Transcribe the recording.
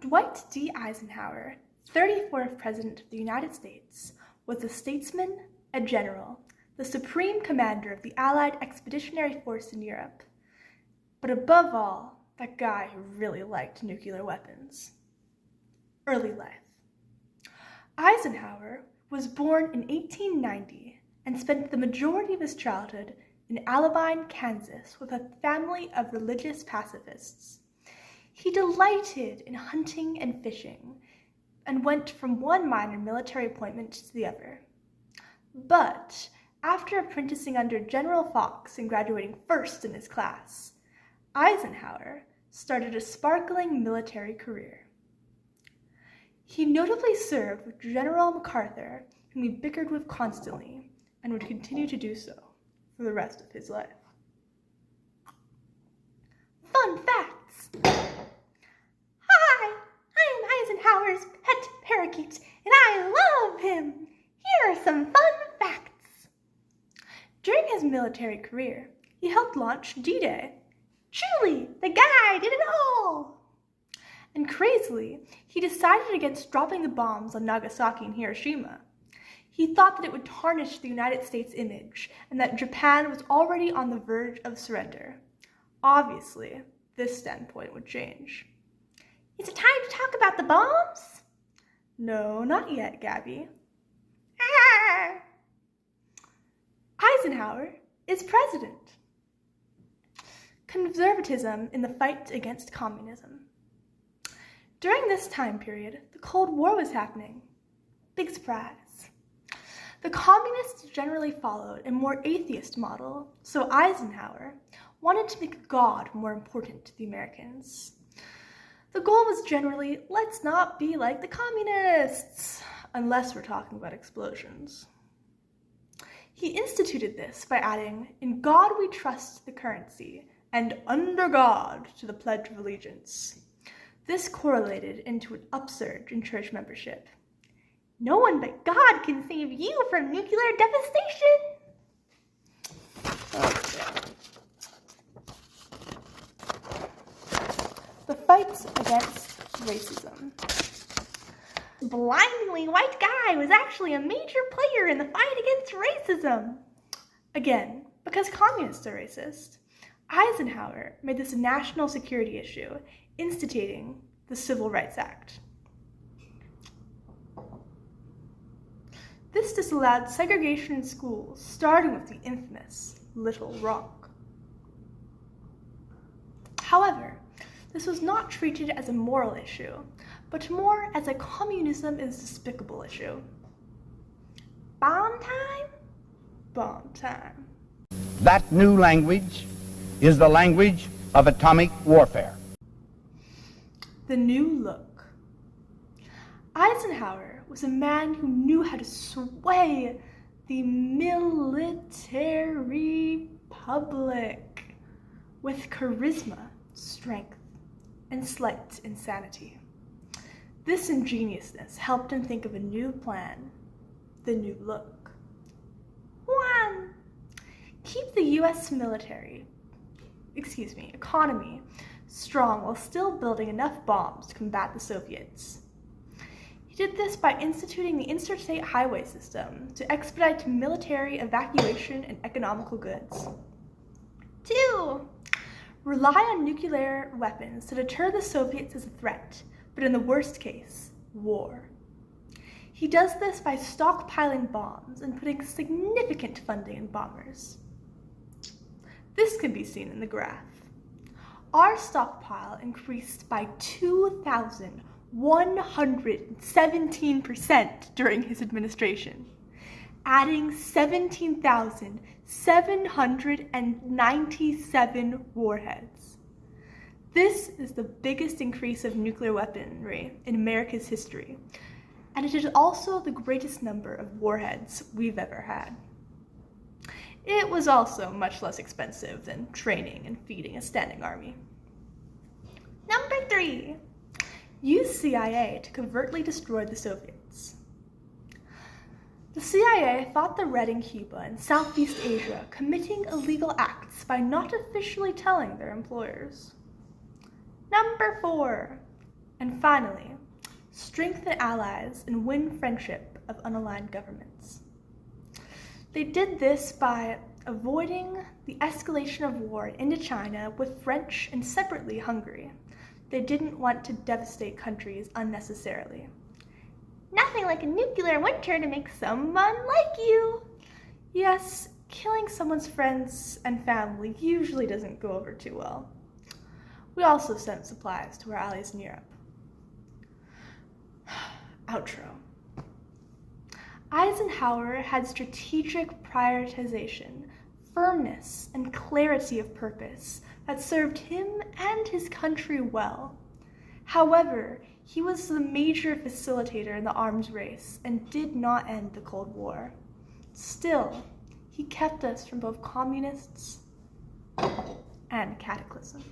Dwight D. Eisenhower, 34th President of the United States, was a statesman, a general, the supreme commander of the Allied Expeditionary Force in Europe. But above all, that guy who really liked nuclear weapons. Early life. Eisenhower was born in 1890 and spent the majority of his childhood in Alabine, Kansas, with a family of religious pacifists. He delighted in hunting and fishing and went from one minor military appointment to the other. But after apprenticing under General Fox and graduating first in his class, Eisenhower started a sparkling military career. He notably served with General MacArthur, whom he bickered with constantly, and would continue to do so for the rest of his life. Fun facts! Hi, I am Eisenhower's pet parakeet, and I love him! Here are some fun facts. During his military career, he helped launch D-Day. Truly, the guy did it all! And crazily, he decided against dropping the bombs on Nagasaki and Hiroshima. He thought that it would tarnish the United States' image and that Japan was already on the verge of surrender. Obviously, this standpoint would change. Is it time to talk about the bombs? No, not yet, Gabby. Eisenhower is president. Conservatism in the fight against communism. During this time period, the Cold War was happening. Big surprise. The communists generally followed a more atheist model, so Eisenhower wanted to make God more important to the Americans. The goal was generally, let's not be like the communists, unless we're talking about explosions. He instituted this by adding, "In God we trust" the currency, and "under God" to the Pledge of Allegiance. This correlated into an upsurge in church membership. No one but God can save you from nuclear devastation. Okay. The fight against racism. Blindingly white guy was actually a major player in the fight against racism. Again, because communists are racist, Eisenhower made this a national security issue, instituting the Civil Rights Act. This disallowed segregation in schools, starting with the infamous Little Rock. However, this was not treated as a moral issue, but more as a communism is despicable issue. Bomb time? Bomb time. That new language is the language of atomic warfare. The new look. Eisenhower was a man who knew how to sway the military public with charisma, strength, and slight insanity. This ingeniousness helped him think of a new plan, the new look. 1. Keep the U.S. economy strong while still building enough bombs to combat the Soviets. He did this by instituting the interstate highway system to expedite military evacuation and economical goods. 2. Rely on nuclear weapons to deter the Soviets as a threat, but in the worst case, war. He does this by stockpiling bombs and putting significant funding in bombers. This can be seen in the graph. Our stockpile increased by 2,117% during his administration, adding 17,797 warheads. This is the biggest increase of nuclear weaponry in America's history, and it is also the greatest number of warheads we've ever had. It was also much less expensive than training and feeding a standing army. Number 3. Use CIA to covertly destroy the Soviets. The CIA thought the Red in Cuba and Southeast Asia committing illegal acts by not officially telling their employers. Number 4. And finally, strengthen allies and win friendship of unaligned governments. They did this by avoiding the escalation of war into China with French and separately Hungary. They didn't want to devastate countries unnecessarily. Nothing like a nuclear winter to make someone like you. Yes, killing someone's friends and family usually doesn't go over too well. We also sent supplies to our allies in Europe. Outro. Eisenhower had strategic prioritization, firmness, and clarity of purpose that served him and his country well. However, he was the major facilitator in the arms race and did not end the Cold War. Still, he kept us from both communists and cataclysm.